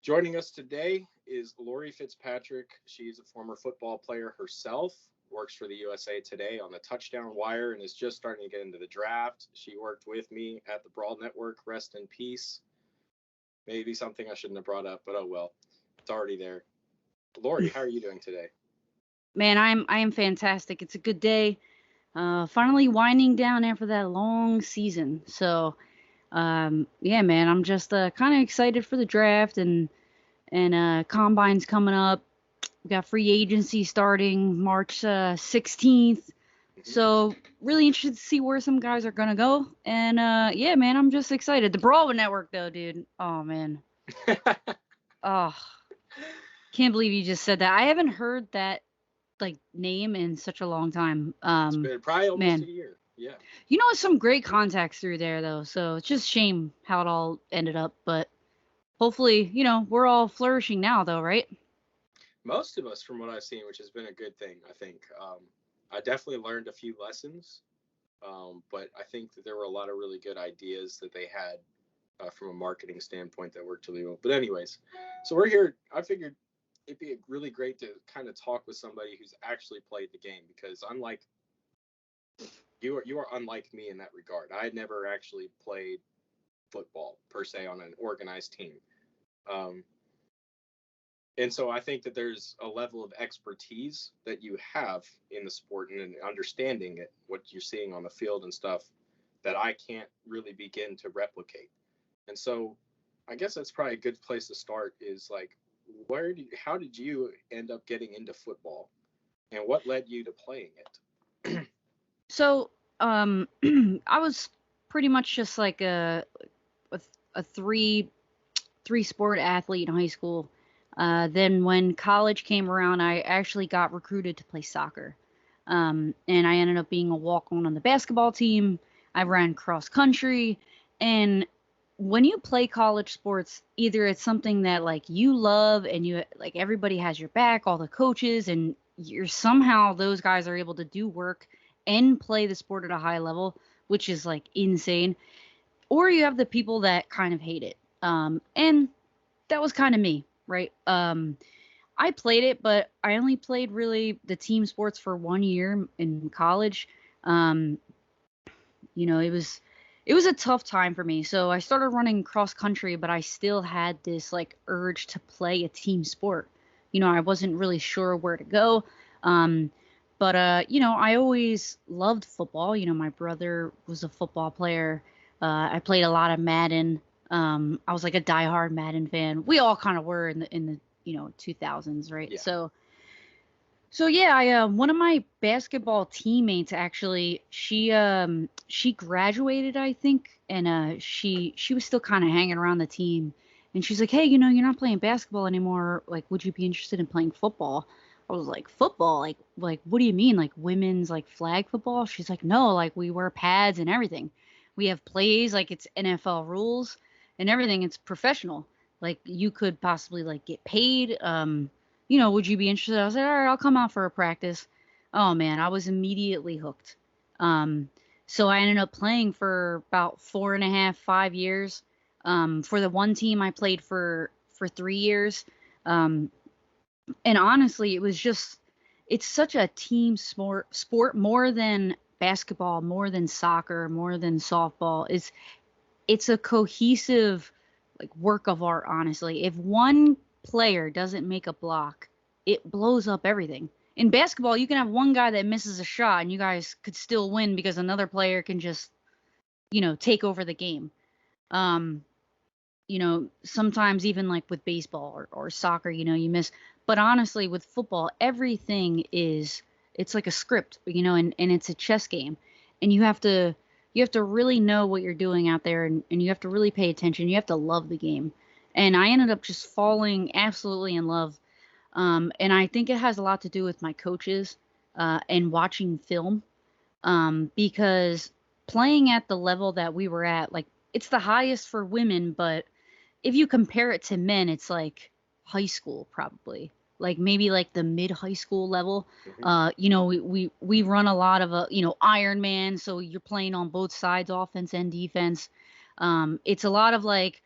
Joining us today is Laurie Fitzpatrick. She's a former football player herself, works for the USA Today on the touchdown wire, and is just starting to get into the draft. She worked with me at the Brawl Network. Rest in peace. Maybe something I shouldn't have brought up, but oh well. It's already there. Laurie, how are you doing today? Man, I am fantastic. It's a good day. Finally winding down after that long season. So, yeah, man, I'm just kind of excited for the draft and combine's coming up. We got free agency starting March 16th. So, really interested to see where some guys are gonna go. And yeah, man, I'm just excited. The Brawl Network, though, dude. Oh man. Oh, can't believe you just said that. I haven't heard that name in such a long time. It's been probably almost a Man, year. Yeah. some great contacts through there though. So it's just shame how it all ended up. But hopefully, we're all flourishing now though, right? Most of us, from what I've seen, which has been a good thing, I think. I definitely learned a few lessons, but I think that there were a lot of really good ideas that they had from a marketing standpoint that worked really well. But anyways, so we're here. I figured it'd be really great to kind of talk with somebody who's actually played the game, because unlike you are unlike me in that regard. I had never actually played football per se on an organized team. Um, and so I think that there's a level of expertise that you have in the sport and understanding it, what you're seeing on the field and stuff, that I can't really begin to replicate. And so I guess that's probably a good place to start, is like, how did you end up getting into football, and what led you to playing it? So, I was pretty much just like a, a three sport athlete in high school. Then when college came around, I actually got recruited to play soccer. And I ended up being a walk-on the basketball team. I ran cross country. And when you play college sports, either it's something that like you love and you like everybody has your back, all the coaches, and you're somehow those guys are able to do work and play the sport at a high level, which is like insane. Or you have the people that kind of hate it. And that was kind of me, right? I played it, but I only played really the team sports for 1 year in college. Um, it was a tough time for me. So I started running cross country, but I still had this like urge to play a team sport. I wasn't really sure where to go. Um, but I always loved football. My brother was a football player. I played a lot of Madden. I was like a diehard Madden fan. We all kind of were in the 2000s, right? Yeah. So yeah, I one of my basketball teammates actually, she graduated, I think, and she was still kind of hanging around the team, and she's like, hey, you're not playing basketball anymore. Like, would you be interested in playing football? I was like, football? Like what do you mean? Like women's like flag football? She's like, no, like we wear pads and everything. We have plays, like it's NFL rules and everything. It's professional. Like you could possibly like get paid. Would you be interested? I was like, all right, I'll come out for a practice. Oh man, I was immediately hooked. Um, so I ended up playing for about 4.5, 5 years. For the one team, I played for 3 years. Um, and honestly, it's such a team sport more than basketball, more than soccer, more than softball. It's a cohesive like work of art, honestly. If one player doesn't make a block, it blows up everything. In basketball, you can have one guy that misses a shot and you guys could still win because another player can just, take over the game. Um, Sometimes even like with baseball or soccer, you miss. But honestly, with football, it's like a script, and it's a chess game. And you have to really know what you're doing out there, and you have to really pay attention. You have to love the game. And I ended up just falling absolutely in love. And I think it has a lot to do with my coaches and watching film, because playing at the level that we were at, like it's the highest for women, but if you compare it to men, it's like high school probably. Like maybe like the mid high school level. Mm-hmm. We run a lot of Iron Man, so you're playing on both sides, offense and defense. It's a lot of like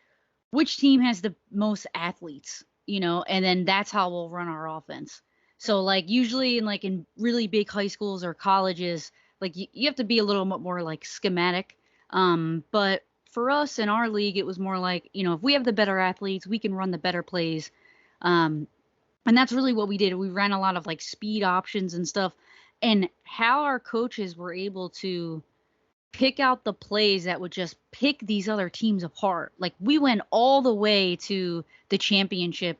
which team has the most athletes, and then that's how we'll run our offense. So like usually in really big high schools or colleges, like you have to be a little bit more like schematic. But for us in our league, it was more like, if we have the better athletes, we can run the better plays. Um, and that's really what we did. We ran a lot of like speed options and stuff. And how our coaches were able to pick out the plays that would just pick these other teams apart. Like we went all the way to the championship,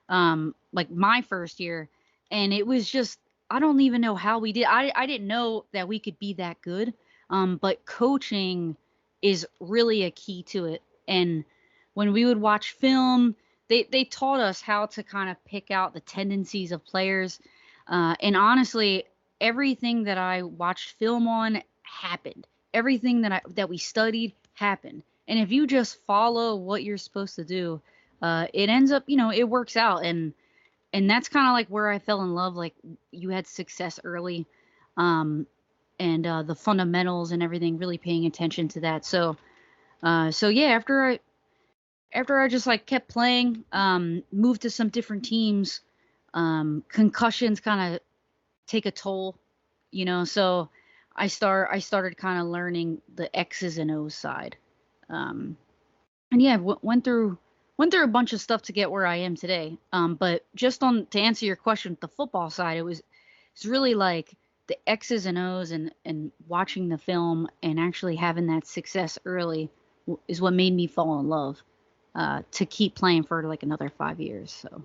like my first year, and it was just, I don't even know how we did. I didn't know that we could be that good. But coaching is really a key to it. And when we would watch film, they taught us how to kind of pick out the tendencies of players. And honestly, everything that I watched film on happened. Everything that we studied happened. And if you just follow what you're supposed to do, it ends up, it works out. And that's kind of like where I fell in love. Like you had success early, um, and the fundamentals and everything, really paying attention to that. So yeah, after I just like kept playing, moved to some different teams, concussions kind of take a toll, So I started kind of learning the X's and O's side, um, and yeah, went through a bunch of stuff to get where I am today. But just on to answer your question, the football side, it's really like the X's and O's and watching the film and actually having that success early is what made me fall in love, to keep playing for like another 5 years. So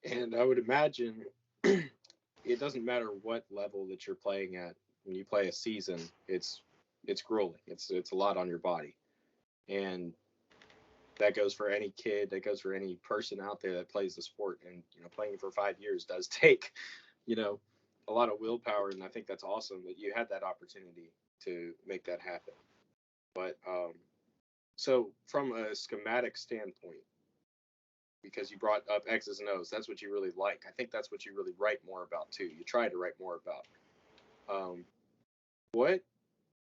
And I would imagine it doesn't matter what level that you're playing at. When you play a season, it's grueling. It's a lot on your body, and that goes for any kid. That goes for any person out there that plays the sport. And playing for 5 years does take you know a lot of willpower. And I think that's awesome that you had that opportunity to make that happen. But so from a schematic standpoint, because you brought up X's and O's, that's what you really like. I think that's what you really write more about too. You try to write more about. Um, what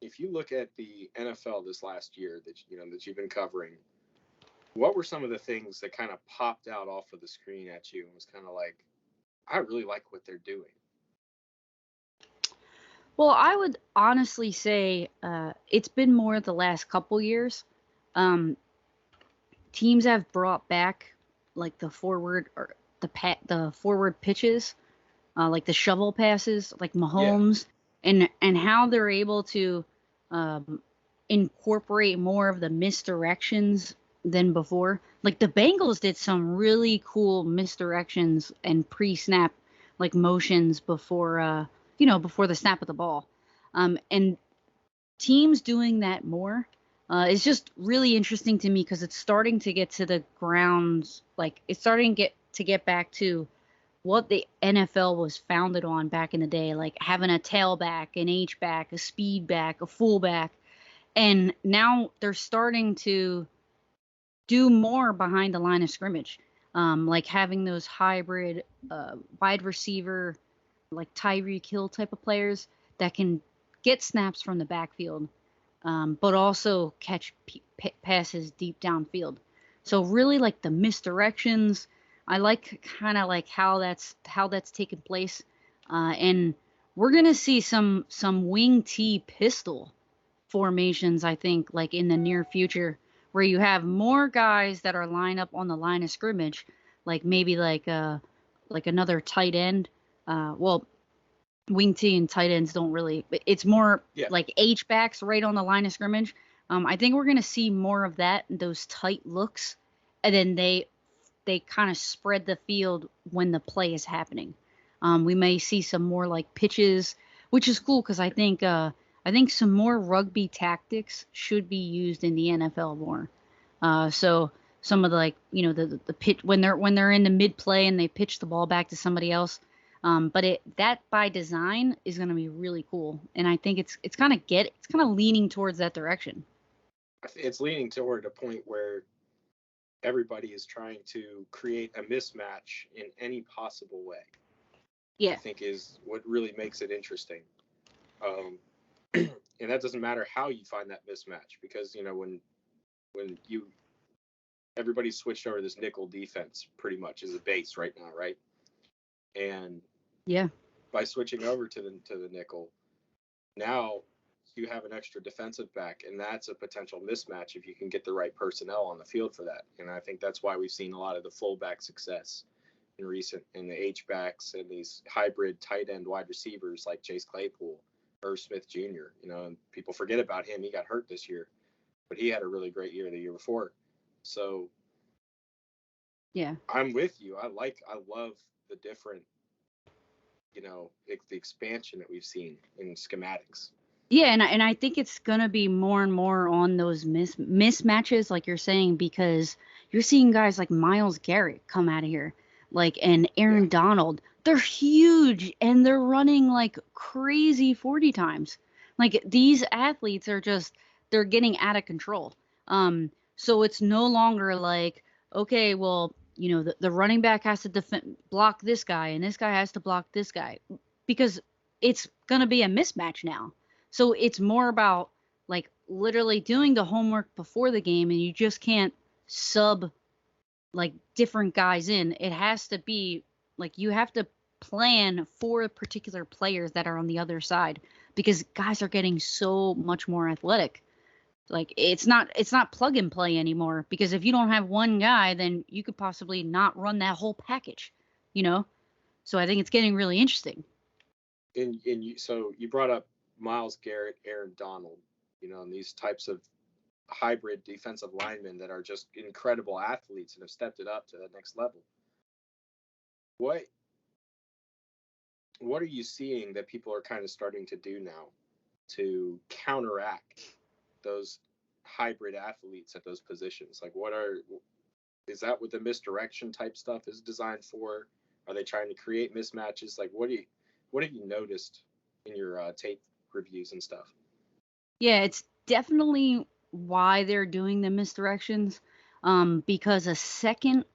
if you look at the NFL this last year that you've been covering? What were some of the things that kind of popped out off of the screen at you and was kind of like, I really like what they're doing? well, I would honestly say it's been more the last couple years. Um, Teams have brought back like the forward or the forward pitches, like the shovel passes, like Yeah, Mahomes, and how they're able to um, incorporate more of the misdirections than before. Like the Bengals did some really cool misdirections and pre-snap like motions before the snap of the ball, and teams doing that more is just really interesting to me because it's starting to get to the grounds, like it's starting to get back to what the NFL was founded on back in the day, like having a tailback, an H back, a speed back, a fullback, and now they're starting to do more behind the line of scrimmage, like having those hybrid wide receiver, like Tyreek Hill type of players that can get snaps from the backfield, but also catch passes deep downfield. So really like the misdirections. I like kind of like how that's taken place, and we're gonna see some wing T pistol formations. I think like in the near future, where you have more guys that are lined up on the line of scrimmage, like maybe like another tight end. Well, wing T and tight ends don't really. It's more yeah. like H backs right on the line of scrimmage. I think we're gonna see more of that, those tight looks, and then they kind of spread the field when the play is happening. We may see some more like pitches, which is cool because I think some more rugby tactics should be used in the NFL more. So some of the like the pitch when they're in the mid play and they pitch the ball back to somebody else. But that by design is going to be really cool, and I think it's kind of leaning towards that direction. It's leaning toward a point where everybody is trying to create a mismatch in any possible way. I Yeah. think is what really makes it interesting. Um, and that doesn't matter how you find that mismatch, because when you everybody's switched over to this nickel defense pretty much as a base right now, right? And Yeah. by switching over to the nickel, now you have an extra defensive back, and that's a potential mismatch if you can get the right personnel on the field for that. And I think that's why we've seen a lot of the fullback success in the H-backs and these hybrid tight end wide receivers like Chase Claypool, Irv Smith Jr. And people forget about him. He got hurt this year, but he had a really great year the year before. So yeah, I'm with you. I love the different, the expansion that we've seen in schematics. yeah, and I think it's gonna be more and more on those mismatches, like you're saying, because you're seeing guys like Myles Garrett come out of here, and Aaron Donald. They're huge and they're running like crazy 40 times. Like these athletes are they're getting out of control. So it's no longer like, okay, well, the running back has to block this guy and this guy has to block this guy, because it's gonna be a mismatch now. So it's more about like literally doing the homework before the game, and you just can't sub like different guys in. It has to be like you have to plan for particular players that are on the other side, because guys are getting so much more athletic. Like it's not plug and play anymore, because if you don't have one guy, then you could possibly not run that whole package, you know? So I think it's getting really interesting. So you brought up Myles Garrett, Aaron Donald, and these types of hybrid defensive linemen that are just incredible athletes and have stepped it up to the next level. What are you seeing that people are kind of starting to do now to counteract those hybrid athletes at those positions? Like is that what the misdirection type stuff is designed for? Are they trying to create mismatches? Like what have you noticed in your tape reviews and stuff? Yeah, it's definitely why they're doing the misdirections, because a second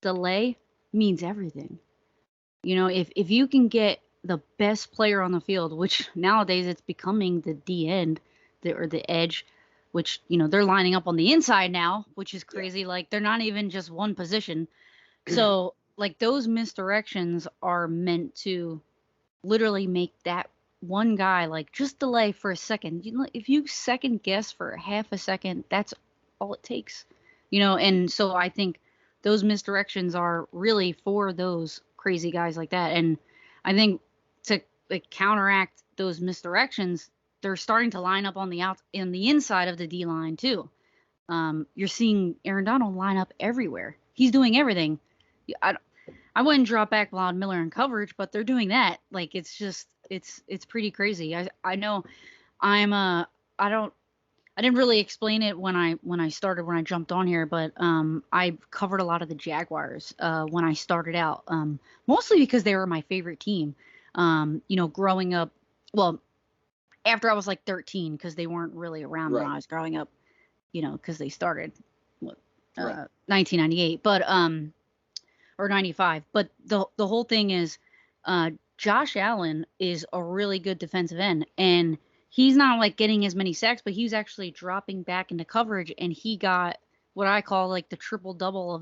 delay means everything. If you can get the best player on the field, which nowadays it's becoming the D end, or the edge, which they're lining up on the inside now, which is crazy. Yeah. Like they're not even just one position. So like those misdirections are meant to literally make that one guy like just delay for a second. If you second guess for half a second, that's all it takes. And so I think those misdirections are really for those crazy guys like that. And I think to like counteract those misdirections, they're starting to line up on the inside of the D line too. You're seeing Aaron Donald line up everywhere. He's doing everything. I wouldn't drop back Vlad Miller in coverage, but they're doing that. Like it's just it's pretty crazy. I know I didn't really explain it when I jumped on here, but I covered a lot of the Jaguars when I started out, mostly because they were my favorite team. Growing up, well, after I was like 13, because they weren't really around when I was growing up, because they started 1998, but or 95. But the whole thing is, Josh Allen is a really good defensive end, and he's not like getting as many sacks, but he's actually dropping back into coverage, and he got what I call like the triple double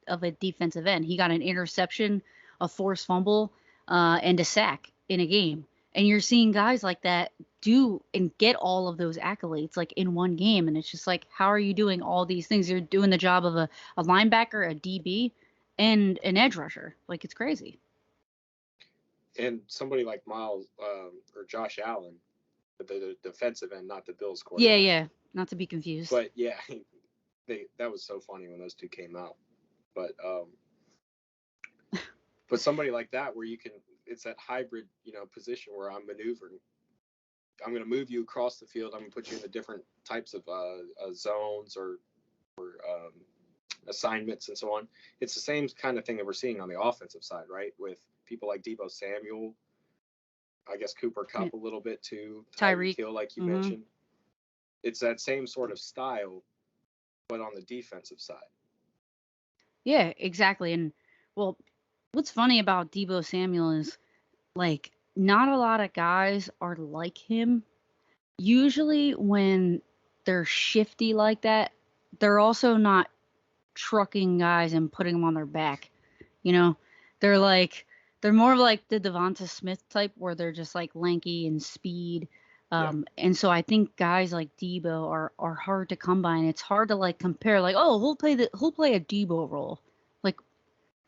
of a defensive end. He got an interception, a forced fumble, and a sack in a game. And you're seeing guys like that do and get all of those accolades like in one game, and it's just like, how are you doing all these things? You're doing the job of a linebacker, a DB, and an edge rusher. Like it's crazy. And somebody like Miles or Josh Allen, the defensive end, not the Bills quarterback. Yeah, not to be confused. But yeah, that was so funny when those two came out. But somebody like that where it's that hybrid, position where I'm maneuvering. I'm going to move you across the field. I'm going to put you in the different types of zones or assignments and so on. It's the same kind of thing that we're seeing on the offensive side, right? With people like Deebo Samuel, I guess Cooper Kupp a little bit too, Tyreek Hill, like you mentioned. It's that same sort of style, but on the defensive side. Yeah, exactly. And well, what's funny about Deebo Samuel is like not a lot of guys are like him. Usually when they're shifty like that, they're also not trucking guys and putting them on their back. You know, they're more of like the Devonta Smith type where they're just like lanky and speed. And so I think guys like Debo are hard to come by, and it's hard to like compare like, oh, he'll play a Debo role. Like,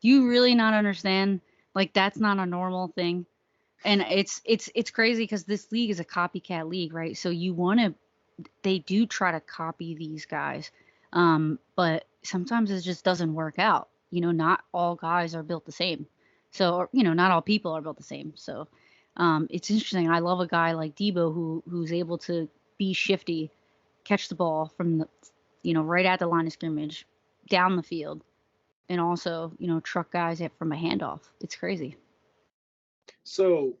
do you really not understand? Like, that's not a normal thing. And it's crazy because this league is a copycat league, right? So they do try to copy these guys. But sometimes it just doesn't work out. Not all guys are built the same. So, not all people are built the same. So, it's interesting. I love a guy like Debo who's able to be shifty, catch the ball from right at the line of scrimmage, down the field, and also, truck guys from a handoff. It's crazy. So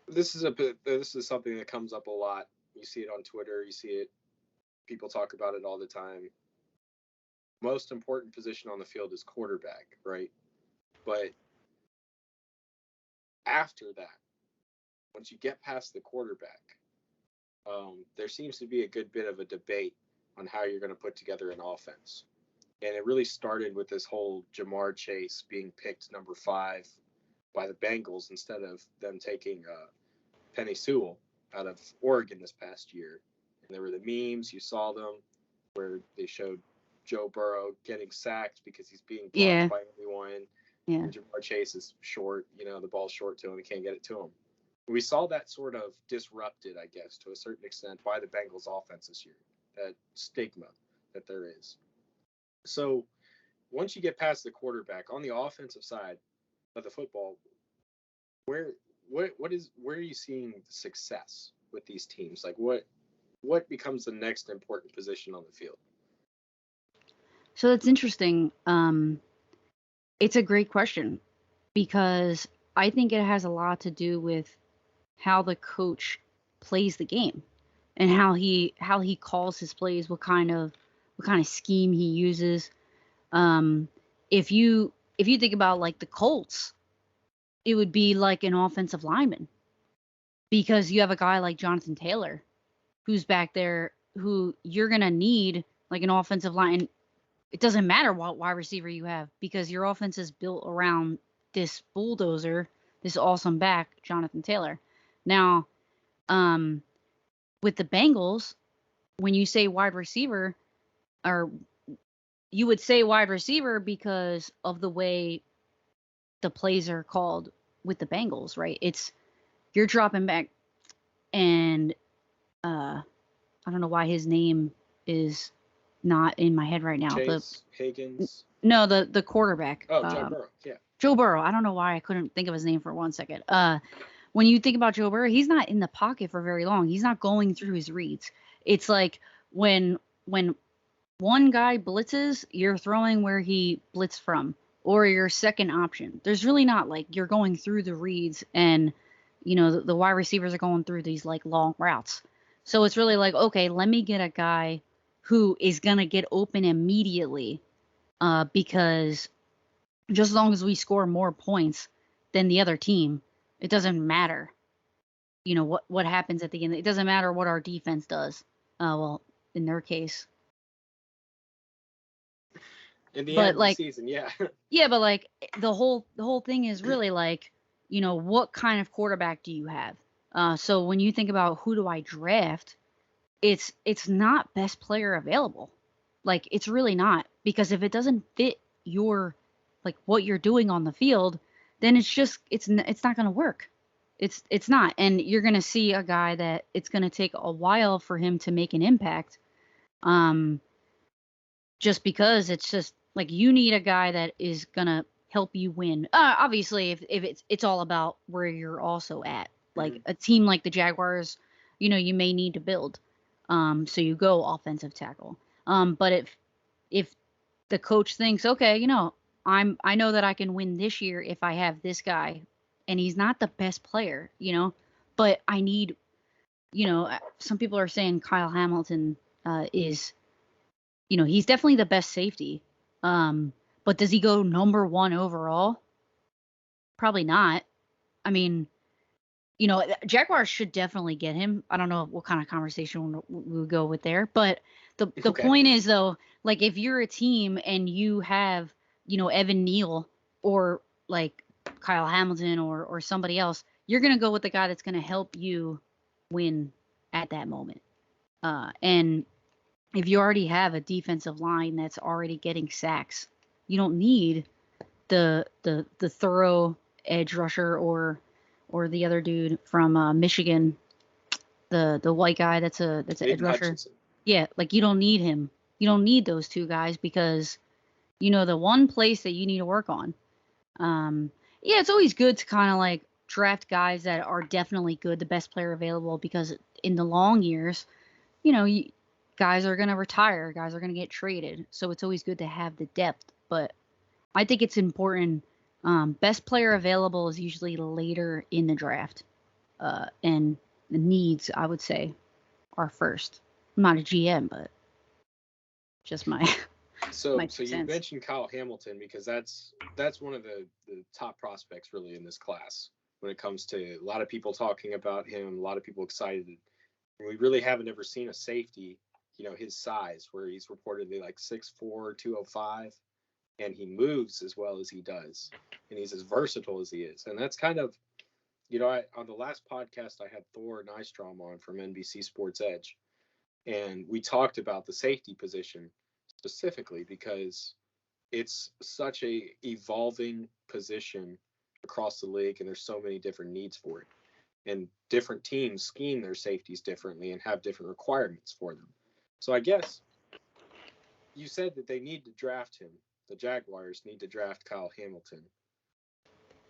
this is something that comes up a lot. You see it on Twitter. You see it. People talk about it all the time. Most important position on the field is quarterback, right? But after that, once you get past the quarterback, there seems to be a good bit of a debate on how you're going to put together an offense. And it really started with this whole Jamar Chase being picked number 5 by the Bengals instead of them taking Penny Sewell out of Oregon this past year. And there were the memes, you saw them, where they showed Joe Burrow getting sacked because he's being blocked by everyone. Yeah. And Jamar Chase is short, the ball's short to him, he can't get it to him. We saw that sort of disrupted, I guess, to a certain extent by the Bengals offense this year, that stigma that there is. So once you get past the quarterback, on the offensive side of the football, where are you seeing success with these teams? Like what becomes the next important position on the field? So that's interesting. It's a great question because I think it has a lot to do with how the coach plays the game and how he calls his plays, what kind of scheme he uses. If you think about like the Colts, it would be like an offensive lineman because you have a guy like Jonathan Taylor who's back there who you're going to need like an offensive line. It doesn't matter what wide receiver you have because your offense is built around this bulldozer, this awesome back, Jonathan Taylor. Now, with the Bengals, when you say wide receiver, or you would say wide receiver because of the way the plays are called with the Bengals, right? You're dropping back, and I don't know why his name is not in my head right now. Chase, Higgins. No, the quarterback. Oh, Joe Burrow. Yeah. Joe Burrow. I don't know why I couldn't think of his name for 1 second. When you think about Joe Burrow, he's not in the pocket for very long. He's not going through his reads. It's like when one guy blitzes, you're throwing where he blitzed from, or your second option. There's really not like you're going through the reads and, the wide receivers are going through these like long routes. So it's really like, okay, let me get a guy who is going to get open immediately because just as long as we score more points than the other team, it doesn't matter, what happens at the end. It doesn't matter what our defense does. Well, in their case. In the end of the season, yeah. Yeah, but like the whole thing is really like, what kind of quarterback do you have? So when you think about who do I draft, it's not best player available. Like it's really not, because if it doesn't fit your like what you're doing on the field, then it's not going to work. It's not. And you're going to see a guy that it's going to take a while for him to make an impact. Just because it's just like you need a guy that is going to help you win. Obviously if it's all about where you're also at. Like a team like the Jaguars, you may need to build. So you go offensive tackle. But if the coach thinks, okay, I know that I can win this year if I have this guy, and he's not the best player, but I need, some people are saying Kyle Hamilton is, he's definitely the best safety. But does he go number 1 overall? Probably not. I mean, Jaguars should definitely get him. I don't know what kind of conversation we would go with there, but The Okay. point is though, like if you're a team and you have, Evan Neal or like Kyle Hamilton or somebody else, you're gonna go with the guy that's gonna help you win at that moment. And if you already have a defensive line that's already getting sacks, you don't need the thorough edge rusher or the other dude from Michigan, the white guy that's an edge Aiden rusher. Hutchinson. Yeah, like you don't need him. You don't need those two guys because the one place that you need to work on. Um, yeah, it's always good to kind of like draft guys that are definitely good, the best player available, because in the long years, guys are gonna retire, guys are gonna get traded, so it's always good to have the depth. But I think it's important. Best player available is usually later in the draft, and the needs, I would say, are first. I'm not a GM, but just my So my two you cents. mentioned Kyle Hamilton because that's one of the top prospects really in this class when it comes to a lot of people talking about him, a lot of people excited. We really haven't ever seen a safety, his size, where he's reportedly like 6'4", 205, and he moves as well as he does, and he's as versatile as he is. And that's kind of, on the last podcast I had Thor Nystrom on from NBC Sports Edge, and we talked about the safety position specifically because it's such a evolving position across the league, and there's so many different needs for it, and different teams scheme their safeties differently and have different requirements for them. So I guess you said that they need to draft him. The Jaguars need to draft Kyle Hamilton.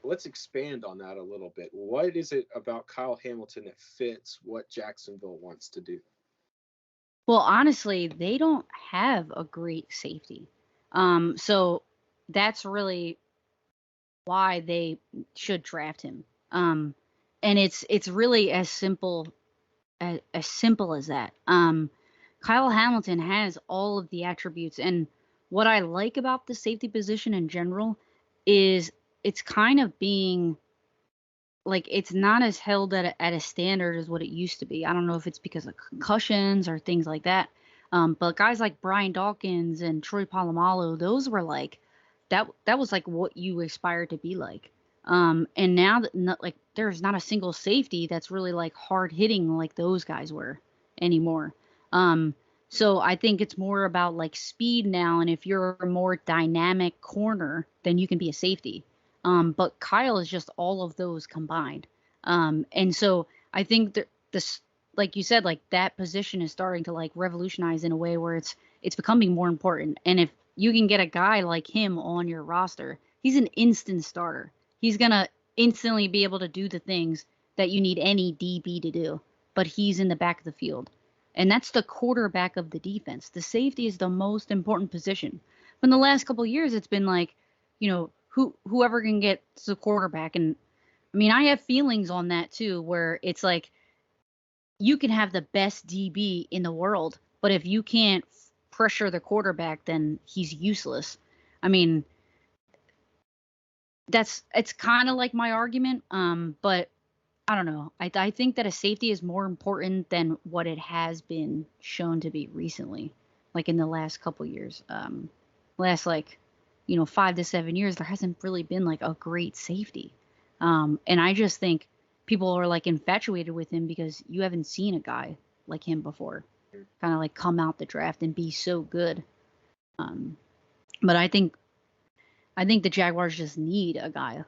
Let's expand on that a little bit. What is it about Kyle Hamilton that fits what Jacksonville wants to do? Well, honestly, they don't have a great safety. So that's really why they should draft him. And it's really as simple as that. Kyle Hamilton has all of the attributes, and what I like about the safety position in general is it's kind of being like it's not as held at a standard as what it used to be. I don't know if it's because of concussions or things like that. But guys like Brian Dawkins and Troy Polamalu, those were like that was like what you aspired to be like. And now that like there's not a single safety that's really like hard hitting like those guys were anymore. So I think it's more about like speed now, and if you're a more dynamic corner, then you can be a safety. But Kyle is just all of those combined. And so I think that this, like you said, like that position is starting to like revolutionize in a way where it's becoming more important. And if you can get a guy like him on your roster, he's an instant starter. He's gonna instantly be able to do the things that you need any DB to do, but he's in the back of the field. And that's the quarterback of the defense. The safety is the most important position. But in the last couple of years, it's been like, whoever can get the quarterback. And I mean, I have feelings on that too, where it's like you can have the best DB in the world, but if you can't pressure the quarterback, then he's useless. I mean, it's kind of like my argument. But I don't know. I think that a safety is more important than what it has been shown to be recently, like in the last couple years. Last like 5 to 7 years, there hasn't really been like a great safety. And I just think people are like infatuated with him because you haven't seen a guy like him before, kind of like come out the draft and be so good. But I think the Jaguars just need a guy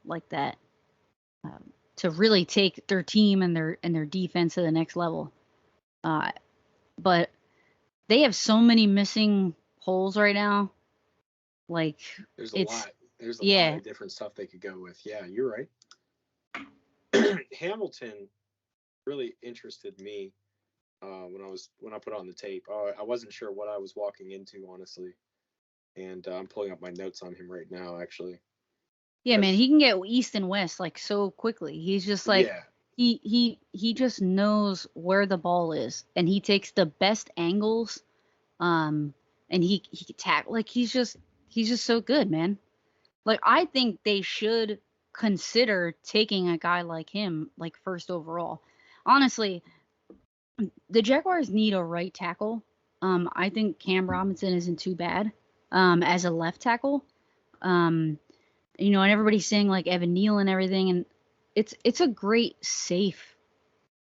like that to really take their team and their defense to the next level. But they have so many missing holes right now. Like There's a it's lot. There's a lot yeah. of different stuff they could go with. Yeah, you're right. Hamilton really interested me when I put on the tape. I wasn't sure what I was walking into, honestly, and I'm pulling up my notes on him right now, actually. Yeah, man, Because he can get east and west like so quickly. He's just like yeah, he just knows where the ball is and he takes the best angles. Um and he can tackle like he's just so good, man. Like I think they should consider taking a guy like him like first overall. Honestly, the Jaguars need a right tackle. I think Cam Robinson isn't too bad as a left tackle. Um, and everybody's saying like Evan Neal and everything, and it's a great safe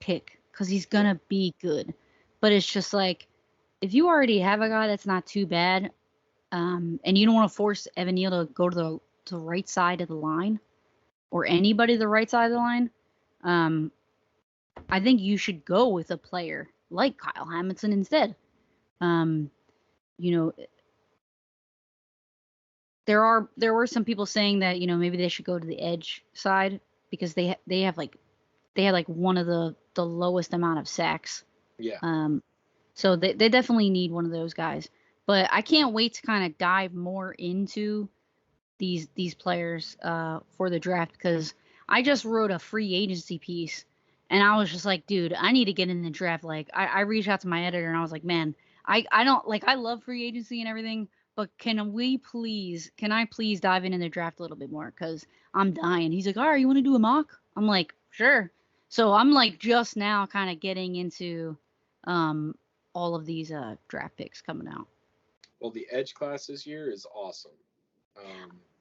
pick because he's Yeah. gonna be good. But it's just like if you already have a guy that's not too bad, and you don't want to force Evan Neal to go to the right side of the line or anybody to the right side of the line, um, I think you should go with a player like Kyle Hamilton instead. Um, you know, there were some people saying that maybe they should go to the edge side because they had like one of the lowest amount of sacks. Yeah. So they definitely need one of those guys. But I can't wait to kind of dive more into these players for the draft because I just wrote a free agency piece and I was just like, dude, I need to get in the draft. Like I reached out to my editor and I was like, man, I don't like I love free agency and everything, but can I please dive in the draft a little bit more because I'm dying. He's like, all right, you want to do a mock? I'm like, sure. So I'm like just now kind of getting into um all of these draft picks coming out. Well, the edge class this year is awesome.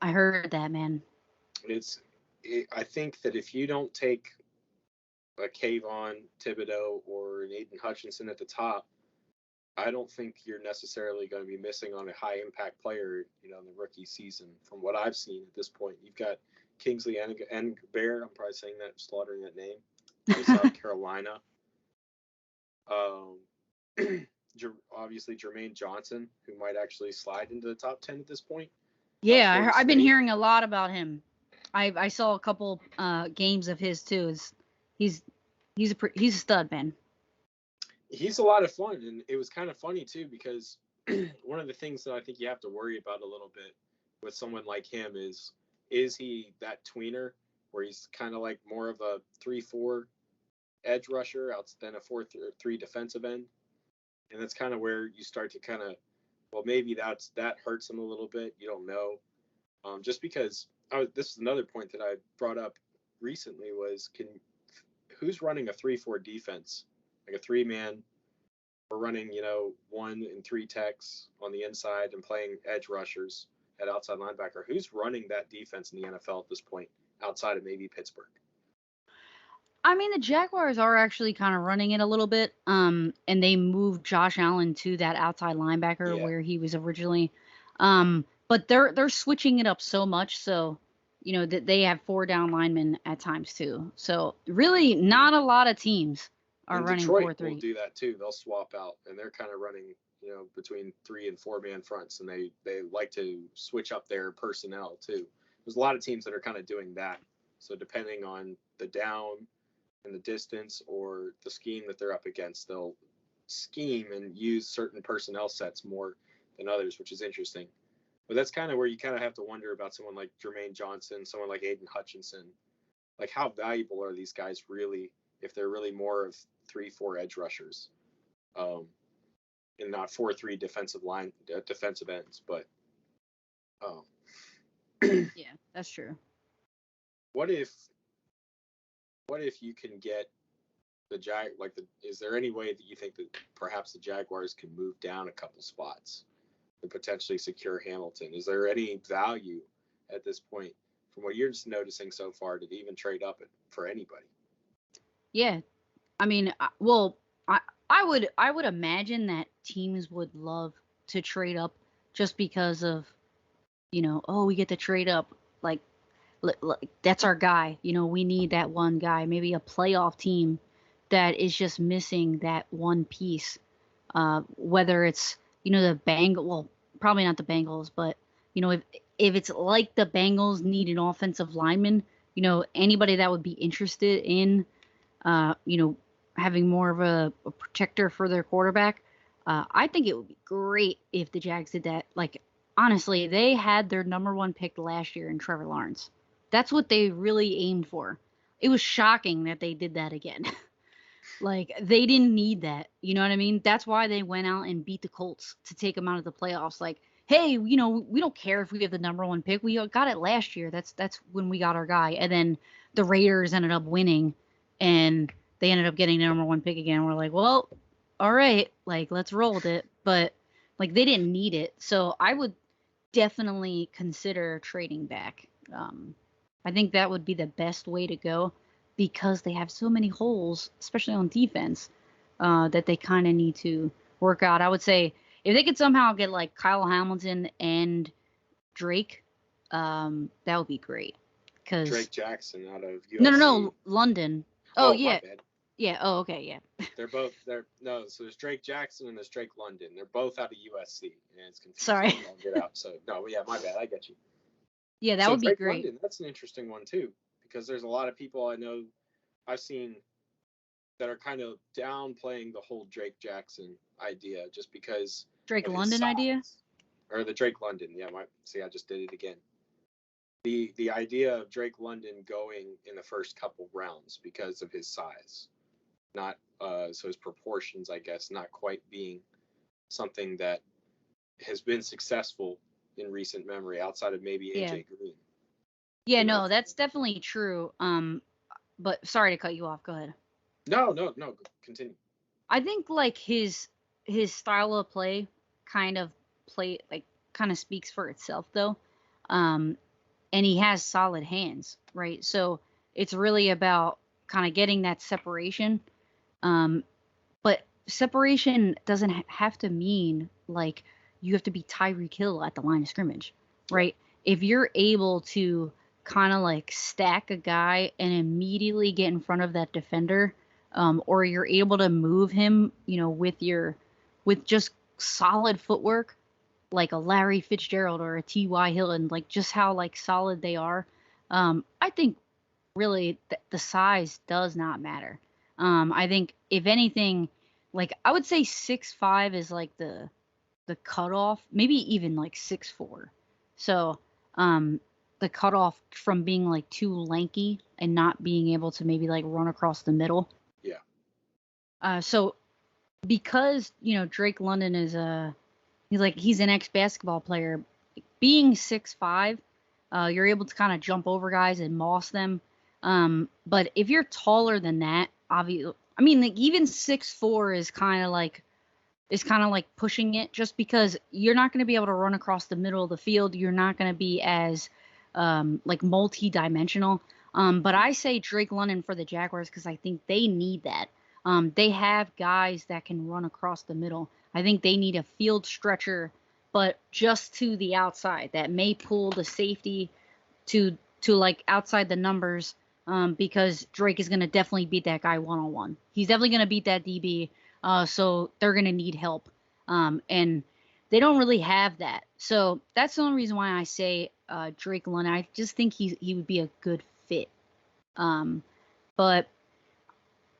I heard that, man. I think that if you don't take a Kayvon Thibodeau or an Aiden Hutchinson at the top, I don't think you're necessarily going to be missing on a high impact player, in the rookie season. From what I've seen at this point, you've got Kingsley and Bear. I'm probably saying that, slaughtering that name. From South Carolina. Obviously Jermaine Johnson, who might actually slide into the top 10 at this point. Yeah, I've been hearing a lot about him. I saw a couple games of his too. He's he's a stud, man. He's a lot of fun, and it was kind of funny too because one of the things that I think you have to worry about a little bit with someone like him is he that tweener where he's kind of like more of a 3-4 edge rusher out than a 4-3 defensive end, and that's kind of where you start to kind of maybe that hurts him a little bit. You don't know, just because this is another point that I brought up recently was who's running a 3-4 defense, like a 3-man. We're running, 1 and 3 techs on the inside and playing edge rushers at outside linebacker. Who's running that defense in the NFL at this point, outside of maybe Pittsburgh? I mean, the Jaguars are actually kind of running it a little bit, and they moved Josh Allen to that outside linebacker where he was originally. But they're switching it up so much, so that they have 4 down linemen at times too. So really, not a lot of teams are running Detroit 4-3. will do that too. They'll swap out, and they're kind of running, between 3 and 4-man fronts, and they like to switch up their personnel too. There's a lot of teams that are kind of doing that. So depending on the down and the distance or the scheme that they're up against, they'll scheme and use certain personnel sets more than others, which is interesting. But that's kind of where you kind of have to wonder about someone like Jermaine Johnson, someone like Aiden Hutchinson. Like, how valuable are these guys really if they're really more of 3-4 edge rushers, and not 4-3 defensive ends? But yeah, that's true. What if you can get is there any way that you think that perhaps the Jaguars can move down a couple spots and potentially secure Hamilton? Is there any value at this point from what you're just noticing so far to even trade up for anybody? Yeah, I mean, I would imagine that teams would love to trade up just because of, we get to trade up, like that's our guy. We need that one guy, maybe a playoff team that is just missing that one piece. Whether it's, well, probably not the Bengals, but, if it's like the Bengals need an offensive lineman, anybody that would be interested in, having more of a protector for their quarterback, I think it would be great if the Jags did that. Like, honestly, they had their number 1 pick last year in Trevor Lawrence. That's what they really aimed for. It was shocking that they did that again. Like, they didn't need that. You know what I mean? That's why they went out and beat the Colts to take them out of the playoffs. Like, hey, we don't care if we have the number 1 pick. We got it last year. That's when we got our guy. And then the Raiders ended up winning, and they ended up getting the number 1 pick again. We're like, well, all right, like, let's roll with it. but like they didn't need it. So I would definitely consider trading back. I think that would be the best way to go because they have so many holes, especially on defense, that they kind of need to work out. I would say if they could somehow get like Kyle Hamilton and Drake, that would be great. Because Drake Jackson out of no, no, USC. no, London. Oh Oh, my yeah, bad. yeah. Oh okay, yeah. So there's Drake Jackson and there's Drake London. They're both out of USC, and it's confusing Sorry. to get out. So no, yeah, my bad. I get you. Yeah, that So would be Drake great. London, that's an interesting one too, because there's a lot of people I know I've seen that are kind of downplaying the whole Drake Jackson idea just because Drake of his London idea. size. Or the Drake London. Yeah, see, I just did it again. The idea of Drake London going in the first couple rounds because of his size, not so his proportions, I guess, not quite being something that has been successful in recent memory outside of maybe Yeah. AJ Green. Yeah, You know? no, that's definitely true. But sorry to cut you off. Go ahead. No, continue. I think like his style of play kind of play like kind of speaks for itself though. Um, and he has solid hands, right? So it's really about kind of getting that separation. Um, but separation doesn't have to mean like you have to be Tyreek Hill at the line of scrimmage, Yeah. right? If you're able to kind of like stack a guy and immediately get in front of that defender, or you're able to move him, with just solid footwork, like a Larry Fitzgerald or a T.Y. Hilton, like just how like solid they are. I think really the size does not matter. I think if anything, like I would say 6'5" is like the cutoff, maybe even like 6'4". So the cutoff from being like too lanky and not being able to maybe like run across the middle. Yeah. So because Drake London is he's an ex basketball player, being 6'5", you're able to kind of jump over guys and moss them. But if you're taller than that, obviously, I mean, like even 6'4" is kind of like pushing it, just because you're not going to be able to run across the middle of the field. You're not going to be as like multi-dimensional. But I say Drake London for the Jaguars because I think they need that. They have guys that can run across the middle. I think they need a field stretcher, but just to the outside that may pull the safety to like outside the numbers. Because Drake is going to definitely beat that guy one-on-one. He's definitely going to beat that DB. So they're going to need help. And they don't really have that. So that's the only reason why I say Drake London. I just think he would be a good fit. But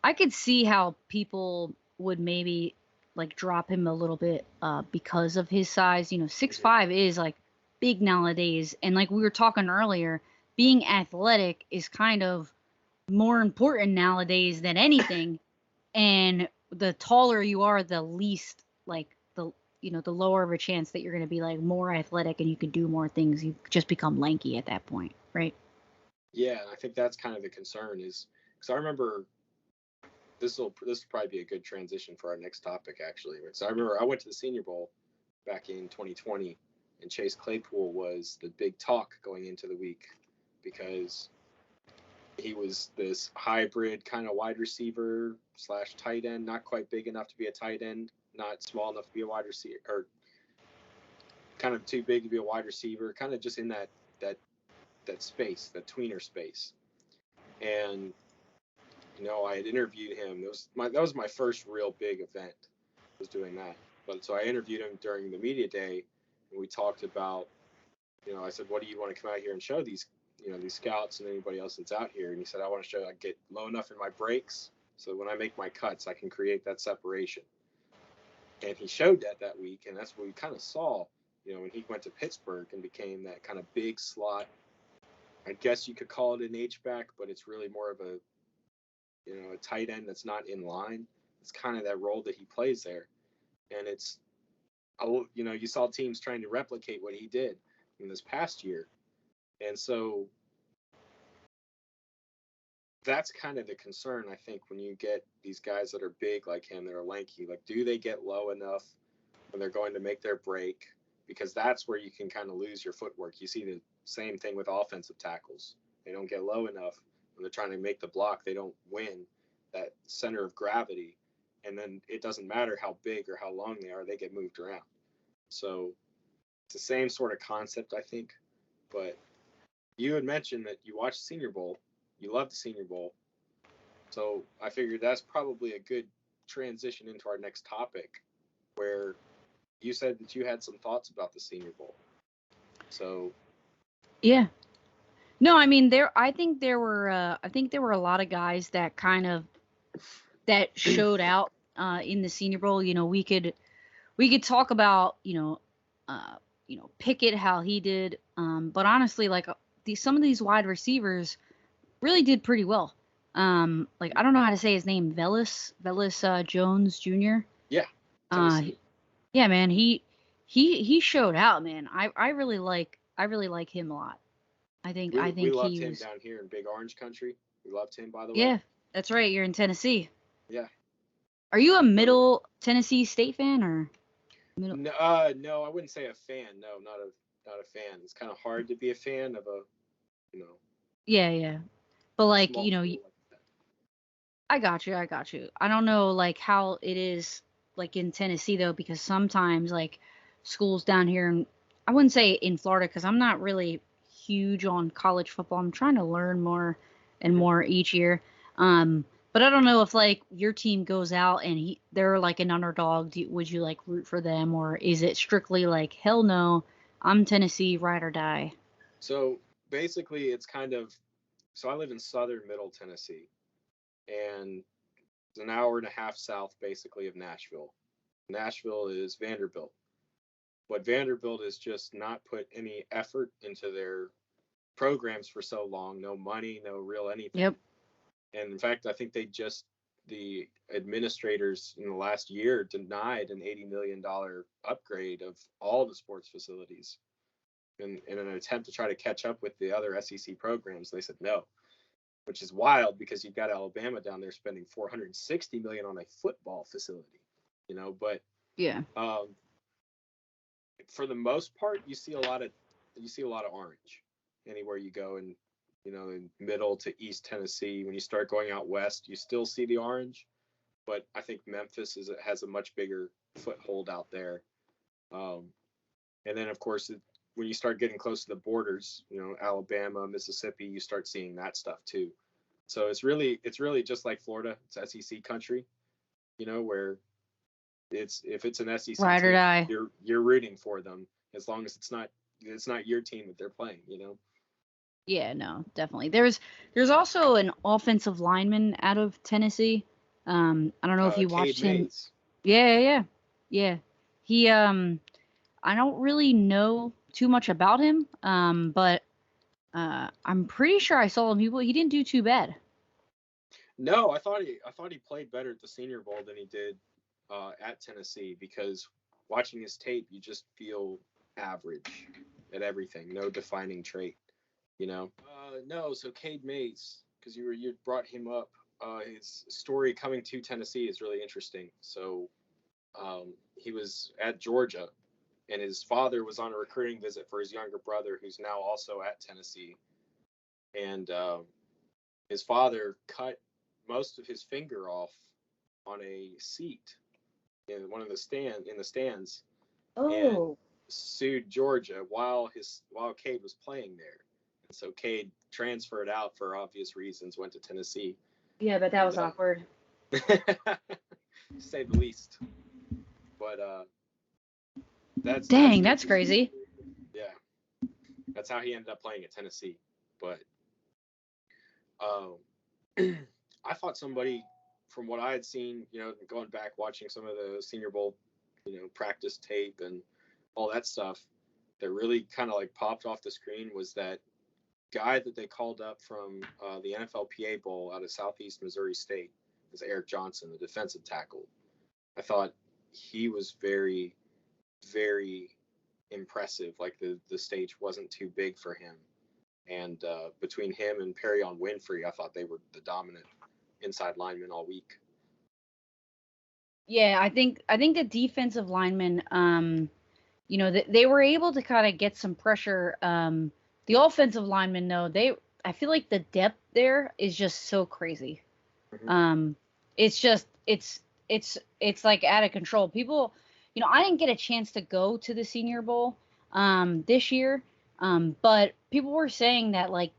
I could see how people would maybe like drop him a little bit because of his size. 6'5" is like big nowadays. And like we were talking earlier, being athletic is kind of more important nowadays than anything. And the taller you are, the least like the lower of a chance that you're going to be like more athletic and you can do more things. You just become lanky at that point, right? Yeah, I think that's kind of the concern is because I remember this will probably be a good transition for our next topic actually. So I remember I went to the Senior Bowl back in 2020, and Chase Claypool was the big talk going into the week because he was this hybrid kind of wide receiver / tight end, not quite big enough to be a tight end, not small enough to be a wide receiver, or kind of too big to be a wide receiver, kind of just in that space, that tweener space. And I had interviewed him. That was my first real big event, was doing that. But so I interviewed him during the media day, and we talked about, I said, what do you want to come out here and show these scouts and anybody else that's out here? And he said, I want to show I get low enough in my breaks so when I make my cuts, I can create that separation. And he showed that week, and that's what we kind of saw, when he went to Pittsburgh and became that kind of big slot. I guess you could call it an H-back, but it's really more of a tight end that's not in line. It's kind of that role that he plays there. And you saw teams trying to replicate what he did in this past year. And so that's kind of the concern, I think, when you get these guys that are big like him, that are lanky. Like, do they get low enough when they're going to make their break, because that's where you can kind of lose your footwork. You see the same thing with offensive tackles. They don't get low enough when they're trying to make the block. They don't win that center of gravity. And then it doesn't matter how big or how long they are, they get moved around. So it's the same sort of concept, I think. But you had mentioned that you watched Senior Bowl. You love the Senior Bowl. So I figured that's probably a good transition into our next topic, where you said that you had some thoughts about the Senior Bowl. So Yeah. No, I mean I think there were a lot of guys that kind of that showed out in the Senior Bowl. You know, we could talk about Pickett, how he did, but honestly, like some of these wide receivers really did pretty well. Like I don't know how to say his name, Velus Jones Jr. yeah, Uh, Tennessee. yeah, man, he showed out, man. I really like him a lot. I think We I we think loved he him was. down here in Big Orange Country. We loved him, by the way. Yeah, that's right. You're in Tennessee. Yeah. Are you a So Middle Tennessee State fan or middle? no, no, I wouldn't say a fan. No, not a fan. It's kind of hard to be a fan of a you know Yeah, yeah. But like, small school like that. I got you. I got you. I don't know like how it is like in Tennessee though, because sometimes like schools down here, and I wouldn't say in Florida because I'm not really huge on college football. I'm trying to learn more and Hmm. more each year. But I don't know if like your team goes out and they're like an underdog. Would you like root for them, or is it strictly like hell no, I'm Tennessee, ride or die? So basically, it's kind of so I live in southern Middle Tennessee, and it's an hour and a half south, basically, of Nashville. Nashville is Vanderbilt. What Vanderbilt is just not put any effort into their programs for so long, no money, no real anything. Yep. And in fact, I think the administrators in the last year denied an $80 million upgrade of all the sports facilities in an attempt to try to catch up with the other SEC programs. They said no, which is wild because you've got Alabama down there spending 460 million on a football facility, but Yeah. um, for the most part, you see a lot of orange anywhere you go, and in middle to East Tennessee. When you start going out west, you still see the orange, but I think Memphis has a much bigger foothold out there. Um, and then of course, when you start getting close to the borders, Alabama, Mississippi, you start seeing that stuff too. So it's really just like Florida. It's SEC country, where if it's an SEC Ride or team, die. you're rooting for them as long as it's not your team that they're playing. Yeah, no, definitely. There's also an offensive lineman out of Tennessee. I don't know if you Cade watched him. Mays. Yeah, yeah, yeah. Yeah. He I don't really know too much about him. But I'm pretty sure I saw him. He didn't do too bad. No, I thought he played better at the Senior Bowl than he did at Tennessee, because watching his tape, you just feel average at everything, no defining trait. No, so Cade Mays, because you brought him up. His story coming to Tennessee is really interesting. So he was at Georgia, and his father was on a recruiting visit for his younger brother, who's now also at Tennessee, and his father cut most of his finger off on a seat in one of the stands, and Oh. sued Georgia while Cade was playing there. And so Cade transferred out for obvious reasons, went to Tennessee, Yeah, but that and was awkward. to say the least. But that's Dang, the that's crazy. yeah, that's how he ended up playing at Tennessee. But um, I thought somebody, from what I had seen, going back watching some of the Senior Bowl, practice tape and all that stuff, that really kind of like popped off the screen was that guy that they called up from the NFLPA Bowl out of Southeast Missouri State. Is Eric Johnson, the defensive tackle. I thought he was very, very impressive. Like the stage wasn't too big for him. And between him and Perrion Winfrey, I thought they were the dominant inside linemen all week. Yeah, I think the defensive linemen, they were able to kind of get some pressure. The offensive linemen, though, I feel like the depth there is just so crazy. Hmm. Um, it's just it's like out of control. People, I didn't get a chance to go to the Senior Bowl this year, but people were saying that like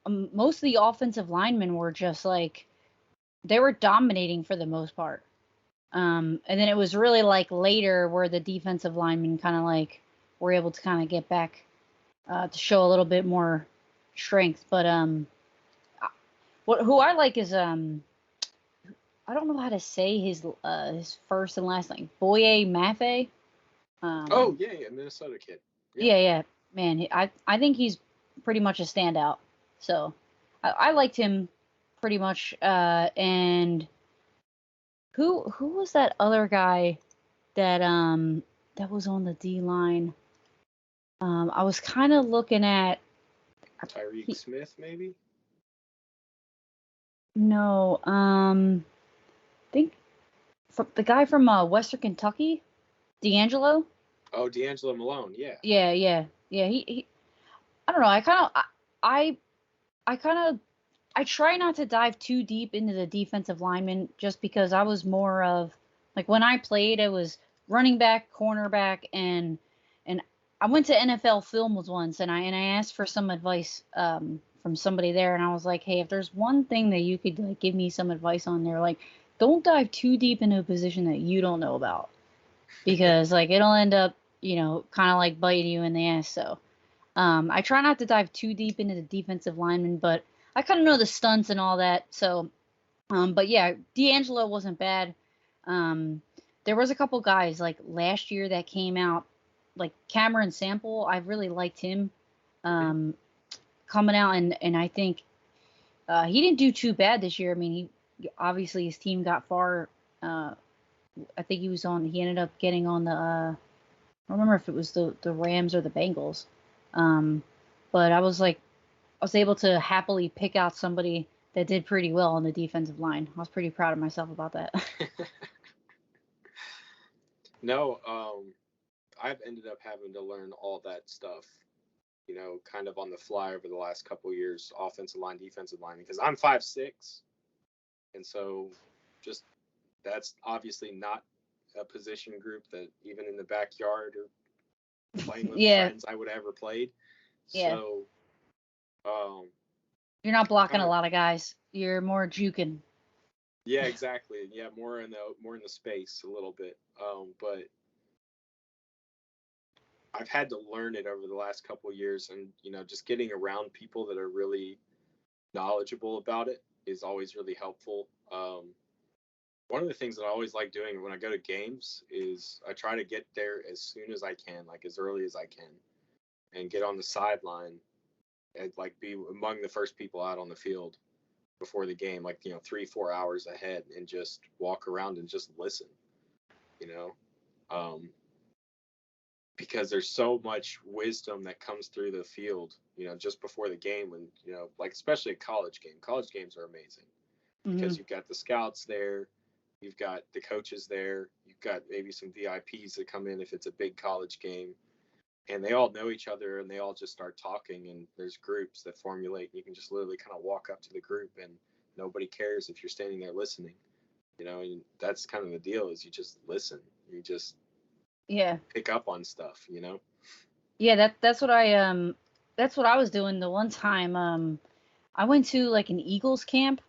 most of the offensive linemen were just like they were dominating for the most part. And then it was really like later where the defensive linemen kind of like were able to kind of get back to show a little bit more strength. But who I like is I don't know how to say his first and last name, Boye Mafe. Oh Um, yeah, yeah, Minnesota kid. Yeah. yeah, man, I think he's pretty much a standout. So I liked him pretty much. And who was that other guy that was on the D line? I was kind of looking at Tyreek he, Smith, maybe. no, think the guy from Western Kentucky, D'Angelo. Oh, D'Angelo Malone. Yeah. Yeah. He I don't know. I I kind of I try not to dive too deep into the defensive lineman just because I was more of like when I played, it was running back, cornerback, and I went to NFL Films once and I asked for some advice from somebody there, and I was like, hey, if there's one thing that you could like give me some advice on there, like don't dive too deep into a position that you don't know about because like it'll end up kind of like biting you in the ass. So I try not to dive too deep into the defensive lineman, but I kind of know the stunts and all that. So, but yeah, D'Angelo wasn't bad. Um, there was a couple guys like last year that came out, like Cameron Sample. I really liked him Hmm. um, coming out, and I think he didn't do too bad this year. I mean, he obviously his team got far. Uh, I think he was on. He ended up getting on the. I don't remember if it was the Rams or the Bengals. Um, but I was able to happily pick out somebody that did pretty well on the defensive line. I was pretty proud of myself about that. No, I've ended up having to learn all that stuff, kind of on the fly over the last couple years, offensive line, defensive line, because I'm 5'6", and so just that's obviously not a position group that even in the backyard or playing with Yeah, friends I would have ever played. yeah. So, um, You're not blocking kind a of lot of guys. You're more juking. yeah, exactly. Yeah, more in the space a little bit. But I've had to learn it over the last couple of years, and just getting around people that are really knowledgeable about it is always really helpful. One of the things that I always like doing when I go to games is I try to get there as soon as I can, like as early as I can, and get on the sideline and like be among the first people out on the field before the game, like 3-4 hours ahead, and just walk around and just listen. You know, um, because there's so much wisdom that comes through the field, just before the game, when like especially a college game. College games are amazing Hmm. because you've got the scouts there, you've got the coaches there, you've got maybe some VIPs that come in if it's a big college game, and they all know each other and they all just start talking, and there's groups that formulate. And you can just literally kind of walk up to the group and nobody cares if you're standing there listening. And that's kind of the deal is you just listen. You just Yeah, pick up on stuff. yeah. That's what I was doing the one time. I went to like an Eagles camp.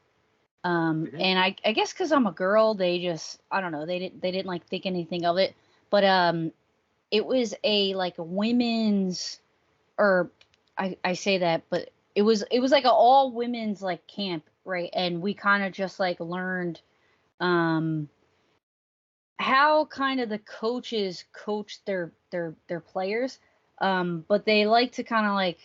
Hmm. And I guess because I'm a girl, they just I don't know they didn't like think anything of it. But it was a like a women's or I say that, but it was like an all women's like camp, right? And we kind of just like learned um how kind of the coaches coach their players. But they like to kind of like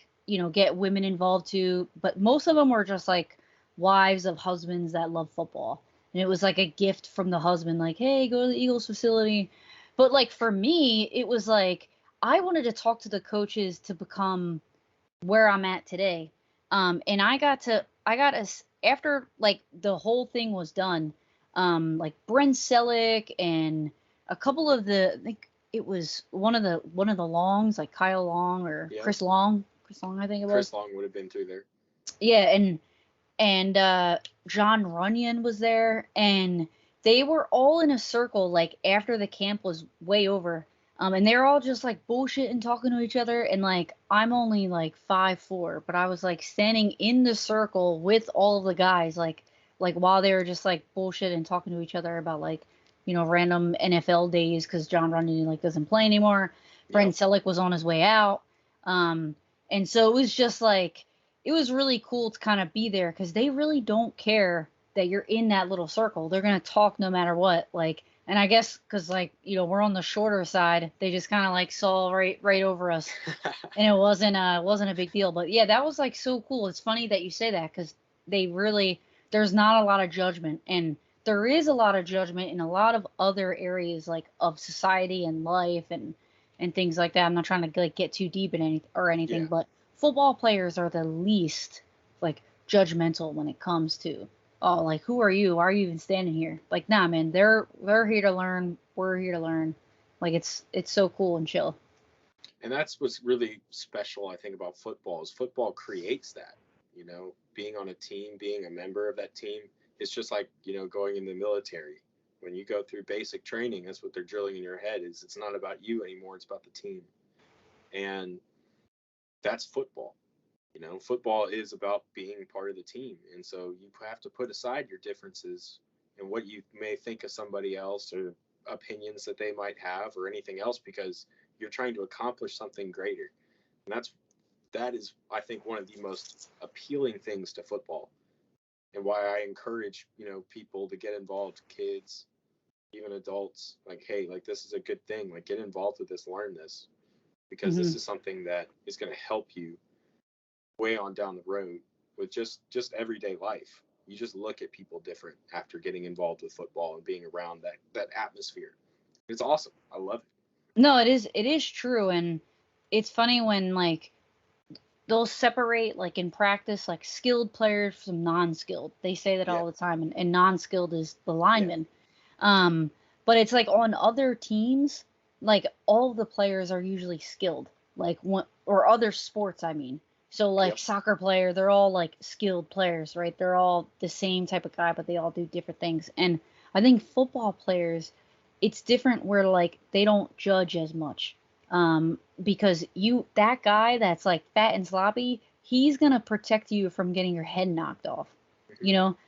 get women involved too. But most of them were just like wives of husbands that love football, and it was like a gift from the husband, like, hey, go to the Eagles facility. But like for me, it was like I wanted to talk to the coaches to become where I'm at today. And I got us after like the whole thing was done. like Brent Selleck and a couple of I think it was one of the Longs, like Kyle Long or Yeah. Chris Long. Chris Long, I think it was. Chris Long would have been through there. Yeah, and John Runyon was there, and they were all in a circle like after the camp was way over. And they're all just like bullshit and talking to each other, and like I'm only like 5'4", but I was like standing in the circle with all of the guys, like while they were just like bullshit and talking to each other about like, random NFL days because John Runyon like doesn't play anymore. Brent Selleck was on his way out. Um, and so it was just like it was really cool to kind of be there because they really don't care that you're in that little circle. They're gonna talk no matter what. Like, and I guess because like we're on the shorter side, they just kind of like saw right over us, and it wasn't a big deal. But yeah, that was like so cool. It's funny that you say that because they really there's not a lot of judgment, and there is a lot of judgment in a lot of other areas like of society and life and things like that. I'm not trying to like get too deep in anything, Yeah. but football players are the least like judgmental when it comes to like who are you? Why are you even standing here? Like nah man, they're here to learn, we're here to learn. Like it's so cool and chill. And that's what's really special, I think, about football is football creates that. Being on a team, being a member of that team, it's just like going in the military. When you go through basic training, that's what they're drilling in your head is it's not about you anymore, it's about the team. And that's football. Football is about being part of the team. And so you have to put aside your differences and what you may think of somebody else or opinions that they might have or anything else because you're trying to accomplish something greater. And that is, I think, one of the most appealing things to football and why I encourage, people to get involved, kids, even adults, like, hey, like this is a good thing. Like get involved with this, learn this, because this is something that is going to help you way on down the road with just everyday life. You just look at people different after getting involved with football and being around that atmosphere. It's awesome. I love it. No, it is true, and it's funny when like they'll separate like in practice like skilled players from non-skilled. They say that Yeah. all the time, and non-skilled is the Yeah. lineman. But it's like on other teams, like all the players are usually skilled, like one or other sports. I mean, so like Yep. soccer player, they're all like skilled players, right? They're all the same type of guy, but they all do different things. And I think football players, it's different where like they don't judge as much because that guy that's like fat and sloppy, he's gonna protect you from getting your head knocked off.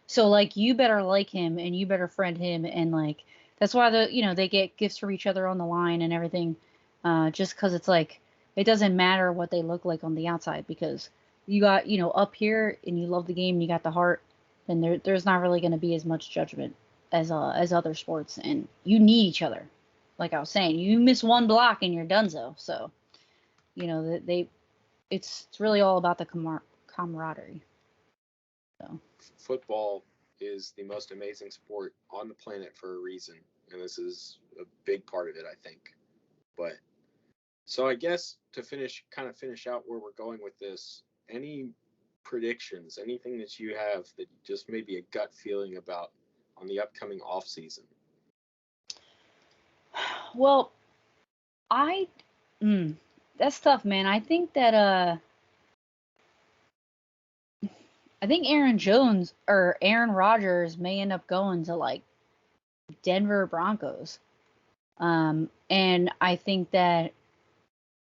So like you better like him and you better friend him, and like that's why they get gifts for each other on the line and everything, just because it's like it doesn't matter what they look like on the outside because you got up here and you love the game and you got the heart, then there's not really going to be as much judgment as other sports, and you need each other. Like I was saying, you miss one block and you're donezo. So it's really all about the camaraderie. So. Football is the most amazing sport on the planet for a reason, and this is a big part of it, I think. But so I guess to finish out where we're going with this, any predictions, anything that you have that just maybe a gut feeling about on the upcoming off season? Well, I that's tough, man. I think Aaron Jones or Aaron Rodgers may end up going to like Denver Broncos. And I think that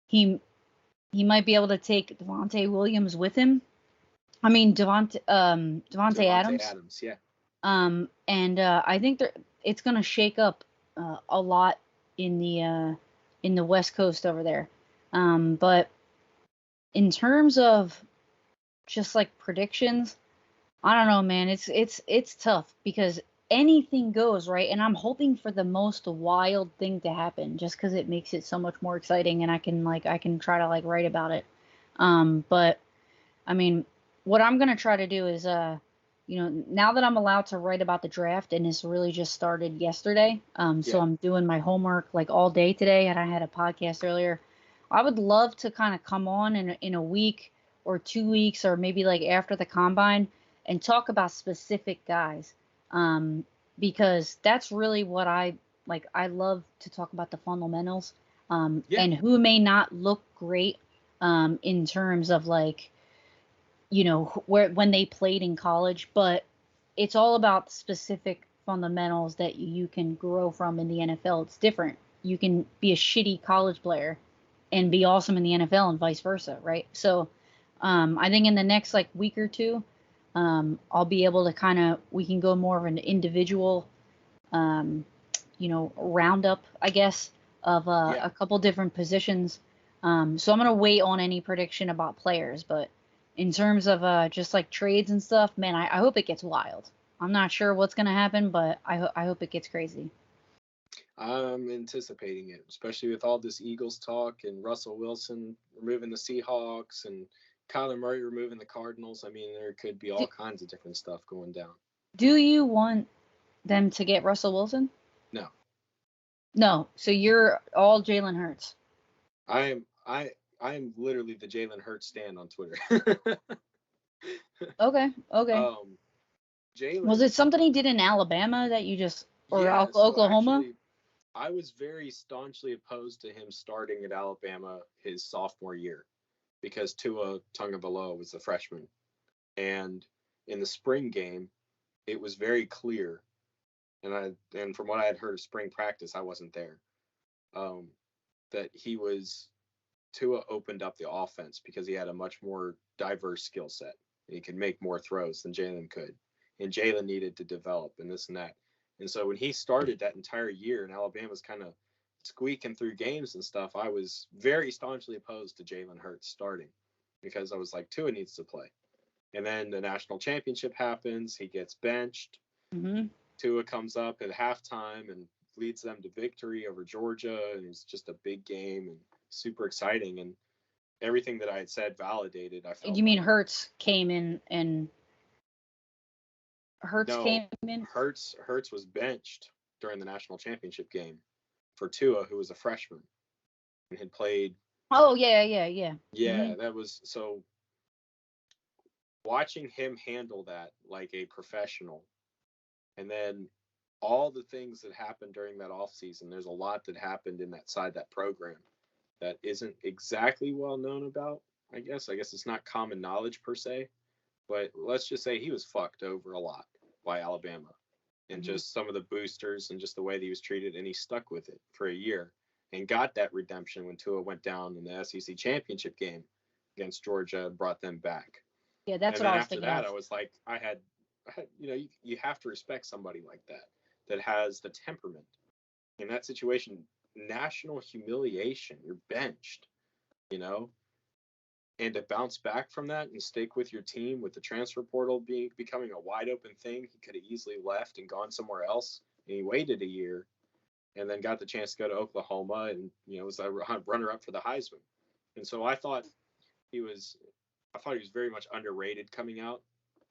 he he might be able to take Devontae Williams with him. I mean Devontae Devontae Adams. Adams, yeah. And I think it's gonna shake up a lot in the West Coast over there. But in terms of just like predictions, I don't know, man. It's tough because anything goes, right? And I'm hoping for the most wild thing to happen just because it makes it so much more exciting and I can try to like write about it. But I mean, what I'm gonna try to do is now that I'm allowed to write about the draft and it's really just started yesterday, so Yeah. I'm doing my homework like all day today, and I had a podcast earlier. I would love to kind of come on in a week or 2 weeks or maybe like after the combine and talk about specific guys. Um, because that's really what I like. I love to talk about the fundamentals, Yeah. and who may not look great in terms of like, where when they played in college, but it's all about specific fundamentals that you can grow from in the NFL. It's different. You can be a shitty college player and be awesome in the NFL and vice versa, right? So I think in the next like week or two, I'll be able to we can go more of an individual, um, roundup, I guess, of Yeah. a couple different positions. So I'm gonna wait on any prediction about players, but in terms of just like trades and stuff, man, I hope it gets wild. I'm not sure what's gonna happen, but I hope it gets crazy. I'm anticipating it, especially with all this Eagles talk and Russell Wilson removing the Seahawks and Kyler Murray removing the Cardinals. I mean, there could be Do, all kinds of different stuff going down. do you want them to get Russell Wilson? No, No. So you're all Jalen Hurts. I am literally the Jalen Hurts stand on Twitter. Okay. Okay. um, Was Jalen, it something he did in Alabama that you just, or yeah. So Oklahoma? actually, I was very staunchly opposed to him starting at Alabama his sophomore year because Tua Tagovailoa was the freshman, and in the spring game, it was very clear, and from what I had heard of spring practice, I wasn't there. Um, that Tua opened up the offense because he had a much more diverse skill set. He could make more throws than Jalen could, and Jalen needed to develop and this and that. And so when he started that entire year, and Alabama's kind of squeaking through games and stuff, I was very staunchly opposed to Jalen Hurts starting because I was like, Tua needs to play. And then the national championship happens. He gets benched. Mm-hmm. Tua comes up at halftime and leads them to victory over Georgia. And it's just a big game and super exciting. And everything that I had said validated, I felt You mean like. Hurts came in and Hurts No, came in? Hurts was benched during the national championship game for Tua, who was a freshman and had played. Oh yeah, yeah, yeah. Yeah, Mm-hmm. that was so. Watching him handle that like a professional, and then all the things that happened during that off season. There's a lot that happened in that program that isn't exactly well known about. I guess it's not common knowledge per se, but let's just say he was fucked over a lot by Alabama and Mm-hmm. just some of the boosters and just the way that he was treated, and he stuck with it for a year and got that redemption when Tua went down in the SEC championship game against Georgia, brought them back. Yeah, that's And what then I was after thinking that, of. I was like, you have to respect somebody like that has the temperament. In that situation, national humiliation, you're benched, you know, and to bounce back from that and stick with your team with the transfer portal becoming a wide open thing, he could have easily left and gone somewhere else. And he waited a year and then got the chance to go to Oklahoma and was a runner up for the Heisman. And so he was I thought he was very much underrated coming out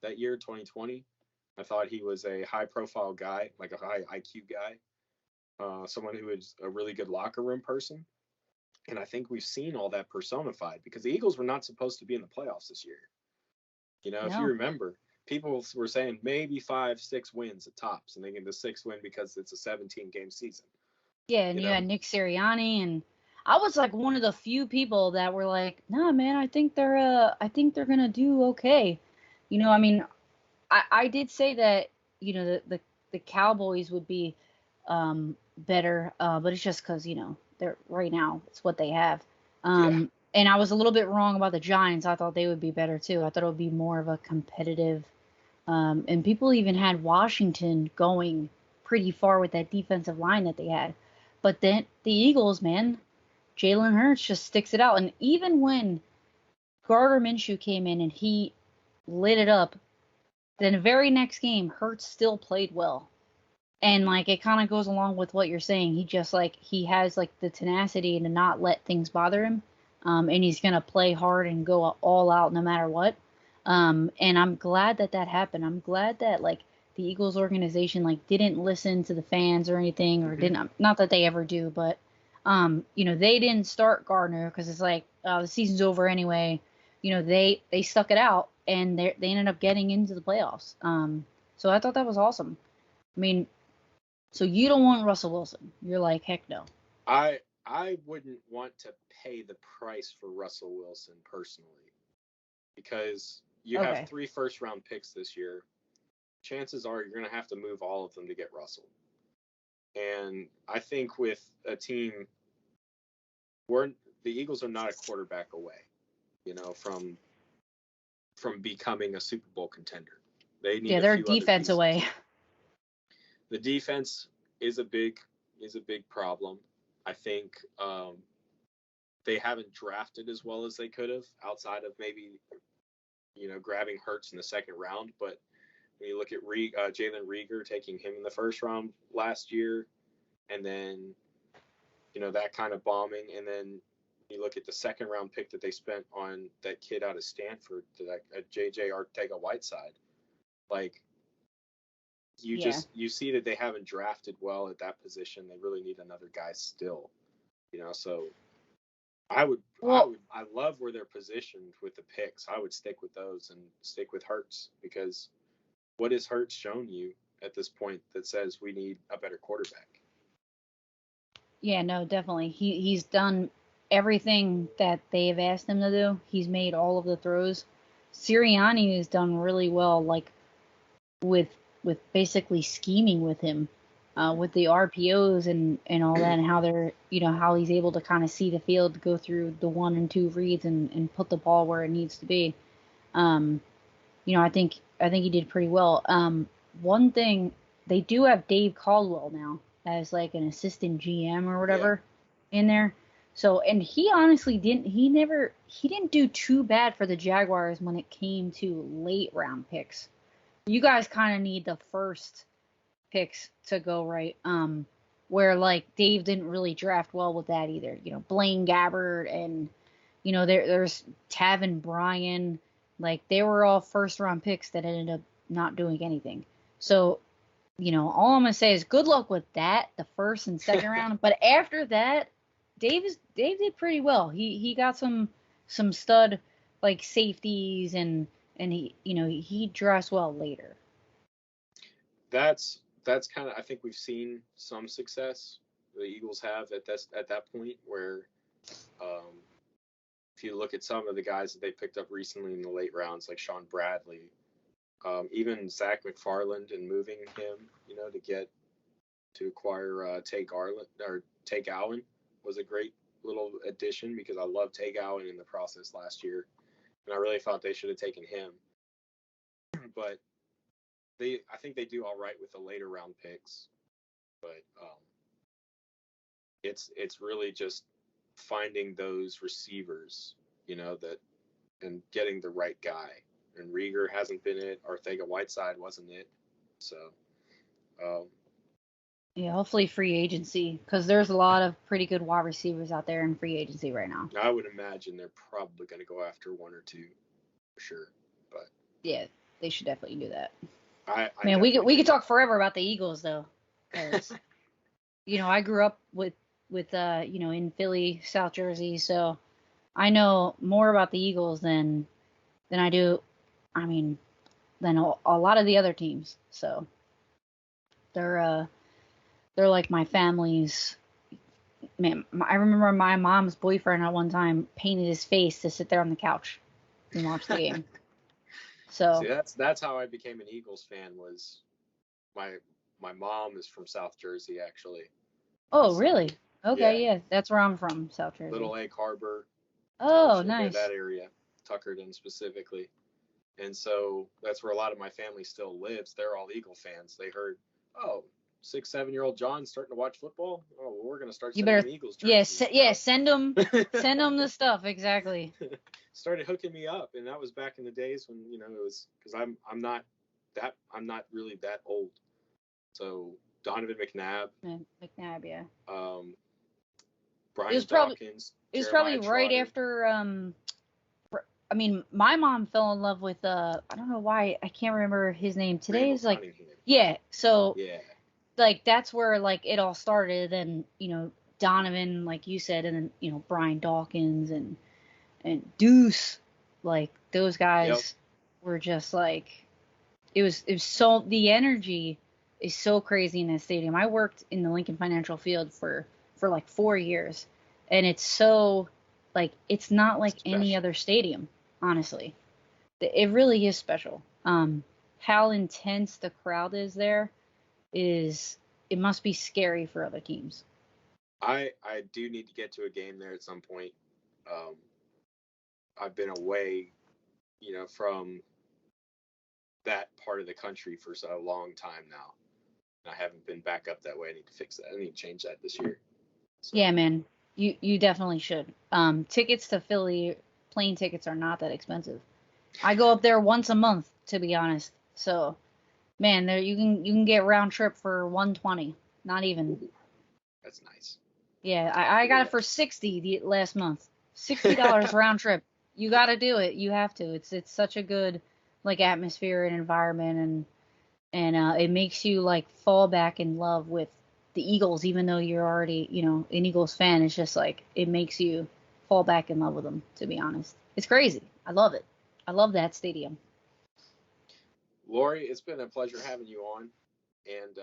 that year, 2020. I thought he was a high profile guy, like a high IQ guy, someone who is a really good locker room person. And I think we've seen all that personified because the Eagles were not supposed to be in the playoffs this year. If you No. remember, people were saying maybe 5, 6 wins at tops, and they get the sixth win because it's a 17-game season. Yeah, and You you had know, Nick Sirianni, and I was like one of the few people that were like, "Nah, man, I think they're gonna do okay." I mean, I did say that the Cowboys would be better, but it's just because they're right now it's what they have. yeah, And I was a little bit wrong about the Giants. I thought they would be better too. I thought it would be more of a competitive. And people even had Washington going pretty far with that defensive line that they had. But then the Eagles, man, Jalen Hurts just sticks it out. And even when Gardner Minshew came in and he lit it up, then the very next game, Hurts still played well. And like it kind of goes along with what you're saying. He just he has like the tenacity to not let things bother him. And he's gonna play hard and go all out no matter what. And I'm glad that that happened. I'm glad that like the Eagles organization like didn't listen to the fans or anything, or mm-hmm. didn't, not that they ever do, but they didn't start Gardner because it's like the season's over anyway. They stuck it out and they ended up getting into the playoffs. So I thought that was awesome. I mean, So you don't want Russell Wilson. You're like, heck no. I wouldn't want to pay the price for Russell Wilson personally, because you have Okay. 3 first-round picks this year. Chances are you're going to have to move all of them to get Russell. And I think with a team, we're the Eagles are not a quarterback away, from becoming a Super Bowl contender. They need Yeah, a they're few other defense pieces. away. The defense is a big problem. I think they haven't drafted as well as they could have, outside of maybe grabbing Hurts in the second round. But when you look at Jalen Reagor, taking him in the first round last year, and then that kind of bombing, and then you look at the second round pick that they spent on that kid out of Stanford, JJ Arcega-Whiteside, like Yeah. you see that they haven't drafted well at that position. They really need another guy still, so Well, I love where they're positioned with the picks. I would stick with those and stick with Hurts, because what has Hurts shown you at this point that says we need a better quarterback? yeah, no, definitely. He's done everything that they've asked him to do. He's made all of the throws. Sirianni has done really well, like with basically scheming with him, Mm-hmm. with the RPOs and all that, and how they're how he's able to kind of see the field, go through the 1 and 2 reads and put the ball where it needs to be. Um, I think he did pretty well. One thing, they do have Dave Caldwell now as like an assistant GM or Yeah. whatever in there. So, and he honestly he didn't do too bad for the Jaguars when it came to late round picks. You guys kind of need the first picks to go right. Where like Dave didn't really draft well with that either. Blaine Gabbert and there's Taven Bryan, like they were all first round picks that ended up not doing anything. So, all I'm gonna say is good luck with that, the first and second round. But after that, Dave did pretty well. He got some stud like safeties and he dressed well later. That's kind of, I think we've seen some success the Eagles have at that point where, um, if you look at some of the guys that they picked up recently in the late rounds, like Sean Bradley, even Zach McFarland, and moving him, to acquire Tay Garland or Tay Gowan was a great little addition, because I loved Tay Gowan in the process last year, and I really thought they should have taken him. But I think they do all right with the later round picks, but it's really just finding those receivers, that, and getting the right guy. And Rieger hasn't been it. Arcega-Whiteside wasn't it. So, um, Yeah, hopefully free agency, because there's a lot of pretty good wide receivers out there in free agency right now. I would imagine they're probably going to go after one or two for sure. But Yeah, they should definitely do that. I Man, we could definitely we could think. talk forever about the Eagles though, because I grew up with in Philly, South Jersey, so I know more about the Eagles than I do. I mean, than a lot of the other teams. So they're they're like my family's. Man, I remember my mom's boyfriend at one time painted his face to sit there on the couch and watch the game. See, So, that's how I became an Eagles fan. Was my my mom is from South Jersey, actually, and oh so really? Okay, yeah, yeah, that's where I'm from, South Jersey. Little Egg Harbor Oh, Township, nice. that area, Tuckerton specifically. And so that's where a lot of my family still lives. They're all Eagle fans. They heard, oh, 6, 7-year-old John's starting to watch football. Oh, well, we're going to start You sending better, him Eagles yeah, jerseys, send them the stuff exactly. Started hooking me up, and that was back in the days when it was, because I'm not really that old. So Donovan McNabb, McNabb, yeah. um, It was Brian probably Dawkins, it was probably Jeremiah right Trotter, after I mean, my mom fell in love with I don't know why I can't remember his name. Today Randall is like, Cunningham. yeah, so Yeah. like that's where like it all started, and Donovan, like you said, and then Brian Dawkins and Deuce, like those Yep. guys were just like, it was so the energy is so crazy in that stadium. I worked in the Lincoln Financial Field for like 4 years, and it's so like it's not like any Special. other stadium, honestly. It really is special. How intense the crowd is there is it must be scary for other teams. I do need to get to a game there at some point. Um, I've been away, from that part of the country for so long time now. I haven't been back up that way. I need to fix that. I need to change that this year. So Yeah, man. You definitely should. Tickets to Philly, plane tickets are not that expensive. I go up there once a month, to be honest. So, man, there you can get round trip for 120. Not even. ooh, that's nice. Yeah, I got it for 60 the last month. $60 round trip. You got to do it. You have to. It's such a good like atmosphere and environment, and it makes you like fall back in love with the Eagles, even though you're already an Eagles fan. It's just like it makes you fall back in love with them. To be honest, it's crazy. I love it. I love that stadium. Laurie, it's been a pleasure having you on, and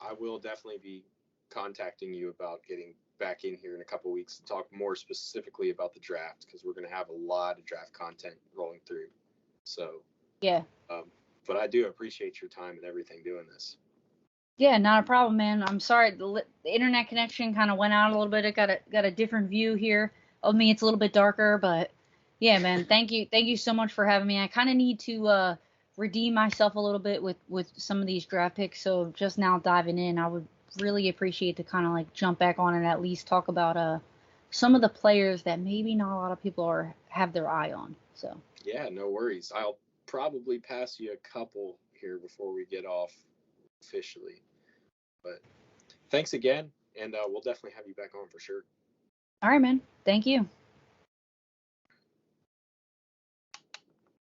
I will definitely be contacting you about getting back in here in a couple weeks to talk more specifically about the draft because we're going to have a lot of draft content rolling through. So, Yeah. um, but I do appreciate your time and everything doing this. Yeah, not a problem, man. I'm sorry the internet connection kind of went out a little bit. I got a different view here of me. It's a little bit darker, but yeah, man. Thank you so much for having me. I kind of need to redeem myself a little bit with some of these draft picks. So just now diving in, I would really appreciate to kind of like jump back on and at least talk about some of the players that maybe not a lot of people are have their eye on. So Yeah, no worries. I'll probably pass you a couple here before we get off officially. But thanks again, and we'll definitely have you back on for sure. all right, man. Thank you.